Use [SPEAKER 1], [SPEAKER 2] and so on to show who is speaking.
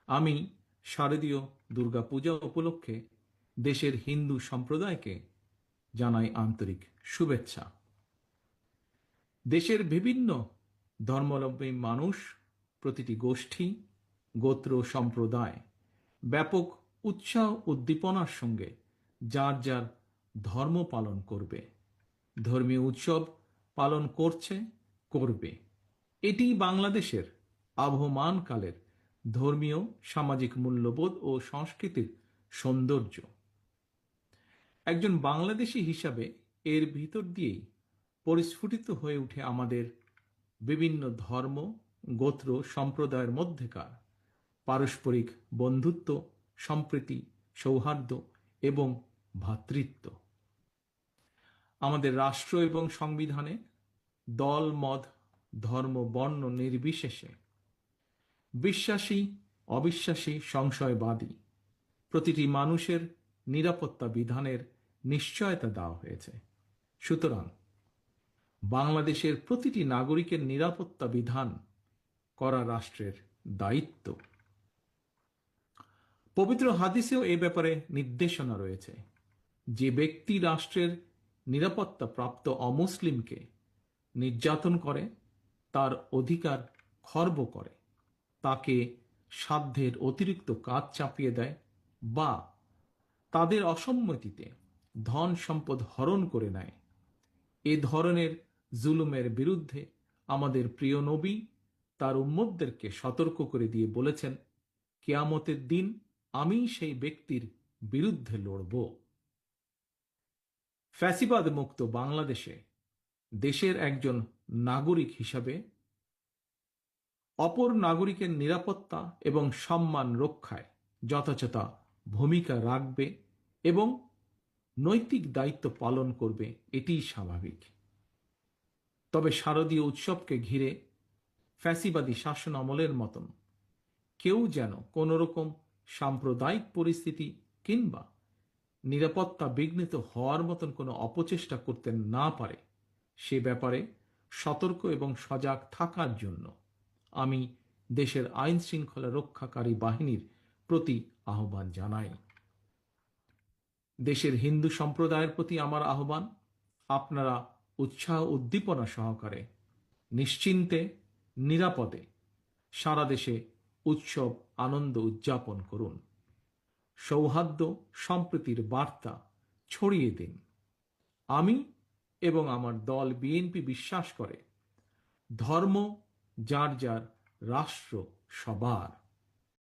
[SPEAKER 1] আমি শারদীয় দুর্গাপূজা উপলক্ষে দেশের হিন্দু সম্প্রদায়কে জানাই আন্তরিক শুভেচ্ছা। দেশের বিভিন্ন ধর্মাবলম্বী মানুষ, প্রতিটি গোষ্ঠী, গোত্র, সম্প্রদায় ব্যাপক উৎসাহ উদ্দীপনার সঙ্গে যার যার ধর্ম পালন করবে, ধর্মীয় উৎসব পালন করছে, করবে। এটি বাংলাদেশের আবহমানকালের ধর্মীয় সামাজিক মূল্যবোধ ও সংস্কৃতির সৌন্দর্য। একজন বাংলাদেশী হিসাবে এর ভিতর দিয়েই পরিস্ফুটিত হয়ে উঠে আমাদের বিভিন্ন ধর্ম, গোত্র, সম্প্রদায়ের মধ্যেকার পারস্পরিক বন্ধুত্ব, সম্প্রীতি, সৌহার্দ্য এবং ভ্রাতৃত্ব। আমাদের রাষ্ট্র এবং সংবিধানে দল, মত, ধর্ম, বর্ণ নির্বিশেষে বিশ্বাসী, অবিশ্বাসী, সংশয়বাদী প্রতিটি মানুষের নিরাপত্তা বিধানের নিশ্চয়তা দেওয়া হয়েছে। সুতরাং বাংলাদেশের প্রতিটি নাগরিকের নিরাপত্তা বিধান করা রাষ্ট্রের দায়িত্ব। পবিত্র হাদিসেও এ ব্যাপারে নির্দেশনা রয়েছে। যে ব্যক্তি রাষ্ট্রের নিরাপত্তা প্রাপ্ত অমুসলিমকে নির্যাতন করে, তার অধিকার খর্ব করে, তাকে সাধ্যের অতিরিক্ত কাজ চাপিয়ে দেয় বা তাদের অসম্মতিতে ধন সম্পদ হরণ করে নেয়, এ ধরনের জুলুমের বিরুদ্ধে আমাদের প্রিয় নবী তার উম্মতদেরকে সতর্ক করে দিয়ে বলেছেন, কিয়ামতের দিন আমি সেই ব্যক্তির বিরুদ্ধে লড়ব। ফ্যাসিবাদ মুক্ত বাংলাদেশে দেশের একজন নাগরিক হিসাবে অপর নাগরিকের নিরাপত্তা এবং সম্মান রক্ষায় যথাযথ ভূমিকা রাখবে এবং নৈতিক দায়িত্ব পালন করবে, এটিই স্বাভাবিক। তবে শারদীয় উৎসবকে ঘিরে ফ্যাসিবাদী শাসন আমলের মতন কেউ যেন কোনোরকম সাম্প্রদায়িক পরিস্থিতি কিংবা নিরাপত্তা বিঘ্নিত হওয়ার মতন কোনো অপচেষ্টা করতে না পারে, সে ব্যাপারে সতর্ক এবং সজাগ থাকার জন্য আমি দেশের আইন শৃঙ্খলা রক্ষাকারী বাহিনীর প্রতি আহ্বান জানাই। দেশের হিন্দু সম্প্রদায়ের প্রতি আমার আহ্বান, আপনারা উৎসাহ উদ্দীপনা সহকারে নিশ্চিন্তে, নিরাপদে সারা দেশে উৎসব আনন্দ উদযাপন করুন। সৌহার্দ্য সম্প্রীতির বার্তা ছড়িয়ে দিন। আমি এবং আমার দল বিএনপি বিশ্বাস করে, ধর্ম যার যার, রাষ্ট্র সবার।